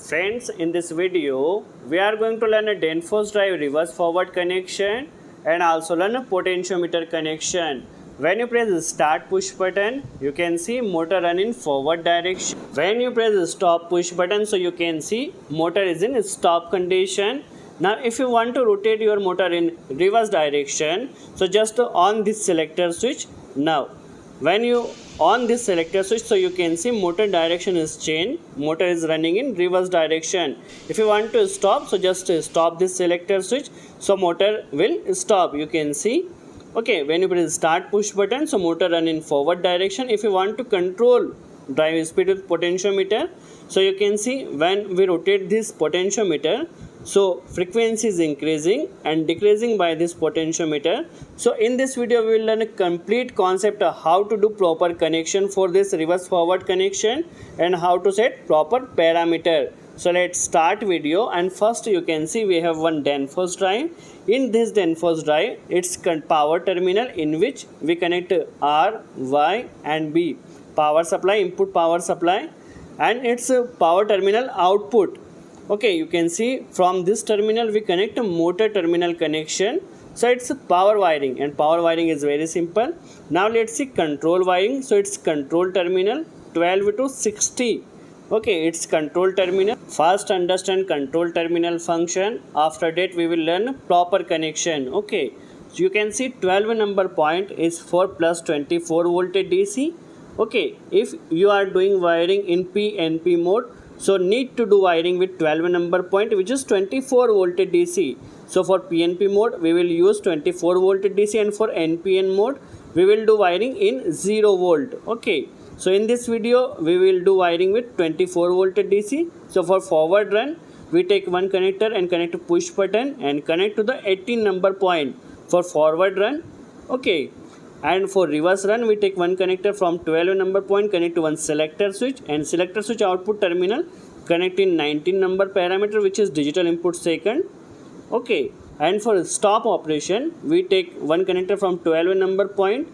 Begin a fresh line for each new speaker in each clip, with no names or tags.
Friends, in this video, we are going to learn a Danfoss drive reverse forward connection and also learn a potentiometer connection. When you press the start push button, you can see motor run in forward direction. When you press the stop push button, so you can see motor is in stop condition. Now if you want to rotate your motor in reverse direction, so just on this selector switch. Now when you on this selector switch, so you can see motor direction is changed, motor is running in reverse direction. If you want to stop, so just stop this selector switch, so motor will stop. You can see, okay, when you press start push button, so motor run in forward direction. If you want to control drive speed with potentiometer, so you can see when we rotate this potentiometer, so frequency is increasing and decreasing by this potentiometer. So in this video we will learn a complete concept of how to do proper connection for this reverse forward connection and how to set proper parameter. So let's start video, and first you can see we have one Danfoss drive. In this Danfoss drive, it's power terminal in which we connect R, Y and B, power supply, input power supply, and it's a power terminal output. Okay, you can see from this terminal we connect a motor terminal connection. So it's a power wiring, and power wiring is very simple. Now let's see control wiring. So it's control terminal 12 to 60. Okay, it's control terminal. First understand control terminal function. After that we will learn proper connection. Okay, so you can see 12 number point is for plus 24 voltage DC. Okay, if you are doing wiring in PNP mode, so need to do wiring with 12 number point, which is 24 voltage DC. So for PNP mode we will use 24 voltage DC, and for NPN mode we will do wiring in 0 volt. Okay, so in this video we will do wiring with 24 voltage DC. So for forward run we take one connector and connect to push button and connect to the 18 number point for forward run. Okay, and for reverse run we take one connector from 12 number point, connect to one selector switch, and selector switch output terminal connect in 19 number parameter, which is digital input second. Okay, and for stop operation we take one connector from 12 number point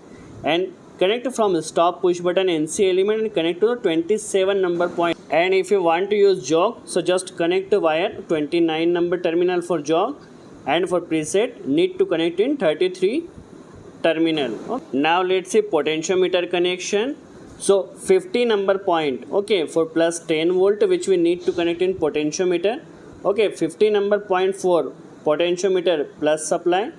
and connect from stop push button NC element and connect to the 27 number point. And if you want to use jog, so just connect via 29 number terminal for jog, and for preset need to connect in 33 terminal. Okay. Now let's see potentiometer connection. So 50 number point, okay, for plus 10 volt which we need to connect in potentiometer. Okay, 50 number point for potentiometer plus supply.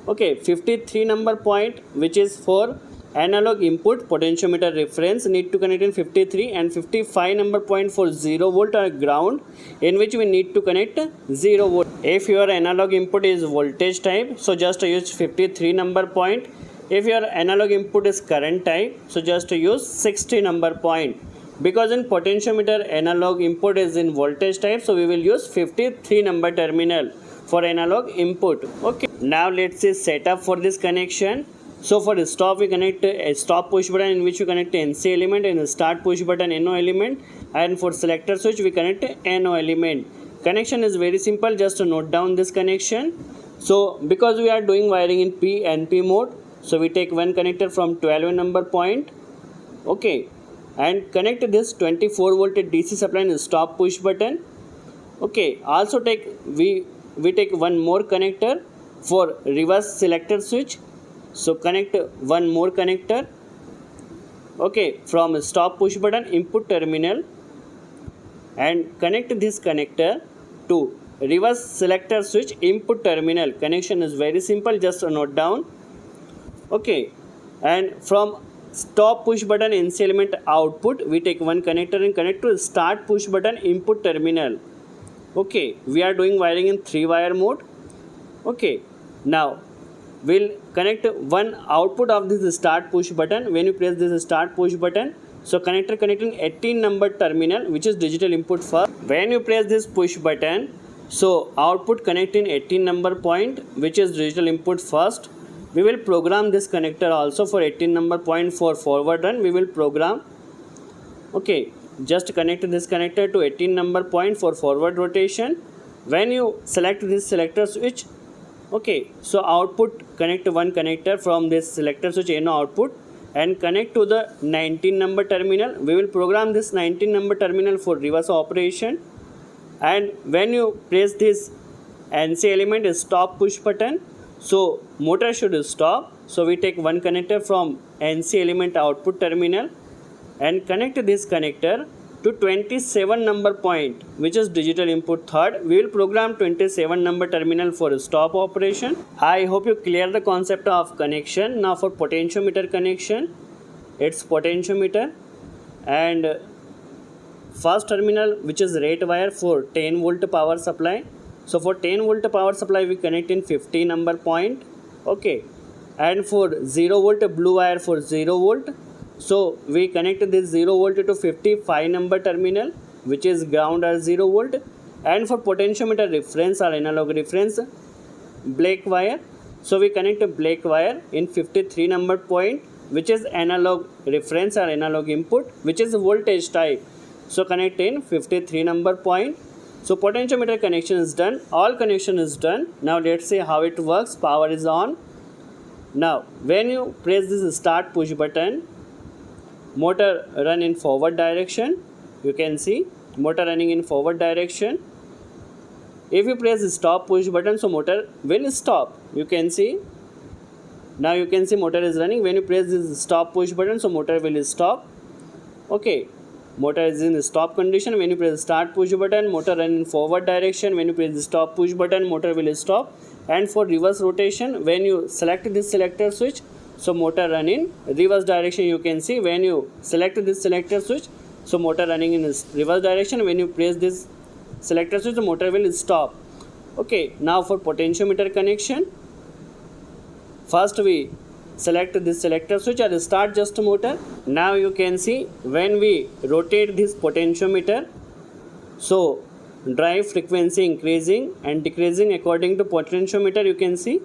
Okay, 53 number point which is for analog input potentiometer reference, need to connect in 53, and 55 number point for 0 volt or ground, in which we need to connect 0 volt. If your analog input is voltage type, so just use 53 number point. If your analog input is current type, so just use 60 number point. Because in potentiometer analog input is in voltage type, so we will use 53 number terminal for analog input. Okay, now let's see setup for this connection. So for stop we connect a stop push button in which we connect NC element, and start push button NO element, and for selector switch we connect NO element. Connection is very simple, just to note down this connection. So because we are doing wiring in PNP mode, so we take one connector from 12 number point, okay, and connect this 24 voltage DC supply in stop push button. Okay, also take we take one more connector for reverse selector switch. So connect one more connector, okay, from stop push button input terminal, and connect this connector to reverse selector switch input terminal. Connection is very simple, just note down. Okay, and from stop push button NC element output we take one connector and connect to start push button input terminal. Okay, we are doing wiring in 3 wire mode. Okay, now we'll connect one output of this start push button. When you press this start push button, so connector connecting 18 number terminal, which is digital input first. When you press this push button, so output connect in 18 number point, which is digital input first. We will program this connector also for 18 number point for forward run. We will program. Okay, just connect this connector to 18 number point for forward rotation. When you select this selector switch, okay, so output connect one connector from this selector switch NO output and connect to the 19 number terminal. We will program this 19 number terminal for reverse operation. and when you press this NC element stop push button, so motor should stop. So we take one connector from NC element output terminal and connect this connector to 27 number point, which is digital input third. We will program 27 number terminal for stop operation. I hope you clear the concept of connection. Now for potentiometer connection, it's potentiometer and first terminal, which is rate wire for 10 volt power supply. So for 10 volt power supply we connect in 50 number point, okay, and for 0 volt blue wire for 0 volt, so we connect this 0 volt to 55 number terminal, which is ground or 0 volt. And for potentiometer reference or analog reference black wire, so we connect a black wire in 53 number point, which is analog reference or analog input, which is voltage type, so connect in 53 number point. So potentiometer connection is done, all connection is done. Now let's see how it works. Power is on. Now when you press this start push button, motor run in forward direction. You can see motor running in forward direction. If you press stop push button, so motor will stop. You can see, now you can see motor is running. When you press this stop push button, so motor will stop, okay. Motor is in stop condition. When you press start push button, motor run in forward direction. When you press the stop push button, motor will stop. And for reverse rotation, when you select this selector switch, so motor run in reverse direction. You can see when you select this selector switch, so motor running in reverse direction. When you press this selector switch, the motor will stop, okay. Now for potentiometer connection, first we select this selector switch or start just motor. Now you can see when we rotate this potentiometer, so drive frequency increasing and decreasing according to potentiometer, you can see.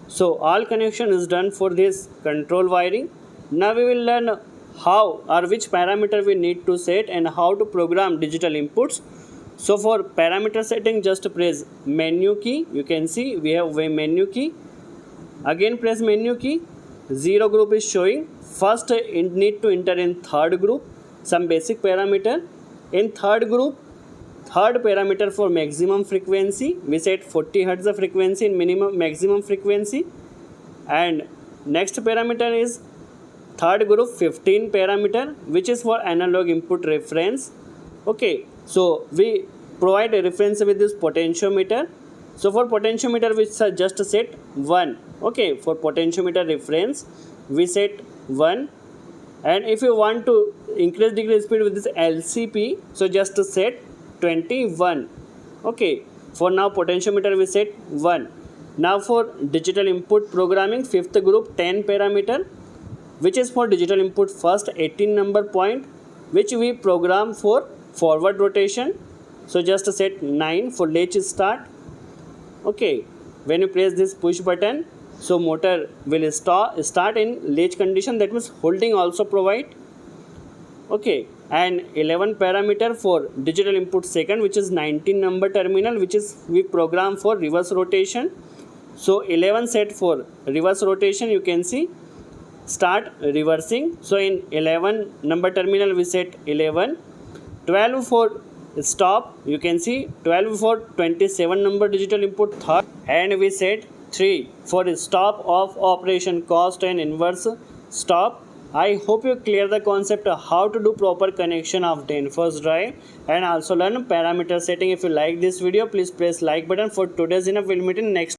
So all connection is done for this control wiring. Now we will learn how or which parameter we need to set and how to program digital inputs. So for parameter setting, just press menu key. You can see we have a menu key. Again press menu key. 0 group is showing. First need to enter in third group some basic parameter. In third group, third parameter for maximum frequency, we set 40 Hz of frequency in maximum frequency. And next parameter is third group 15 parameter, which is for analog input reference, okay. So we provide a reference with this potentiometer. So for potentiometer we just set 1, okay. For potentiometer reference we set 1, and if you want to increase decrease speed with this LCP, so just set 21, okay. For now potentiometer we set 1. Now for digital input programming, fifth group 10 parameter, which is for digital input first 18 number point, which we program for forward rotation. So just set 9 for latch start, okay. When you press this push button, so motor will start in latch condition, that means holding also provide, okay. And 11 parameter for digital input second, which is 19 number terminal, which is we program for reverse rotation. So 11 set for reverse rotation, you can see start reversing. So in 11 number terminal we set 11. 12 for stop, you can see 12 for 27 number digital input third, and we set 3 for stop of operation cost and inverse stop. I hope you clear the concept of how to do proper connection of Danfoss drive and also learn parameter setting. If you like this video, please press like button. For today's enough. We'll meet in next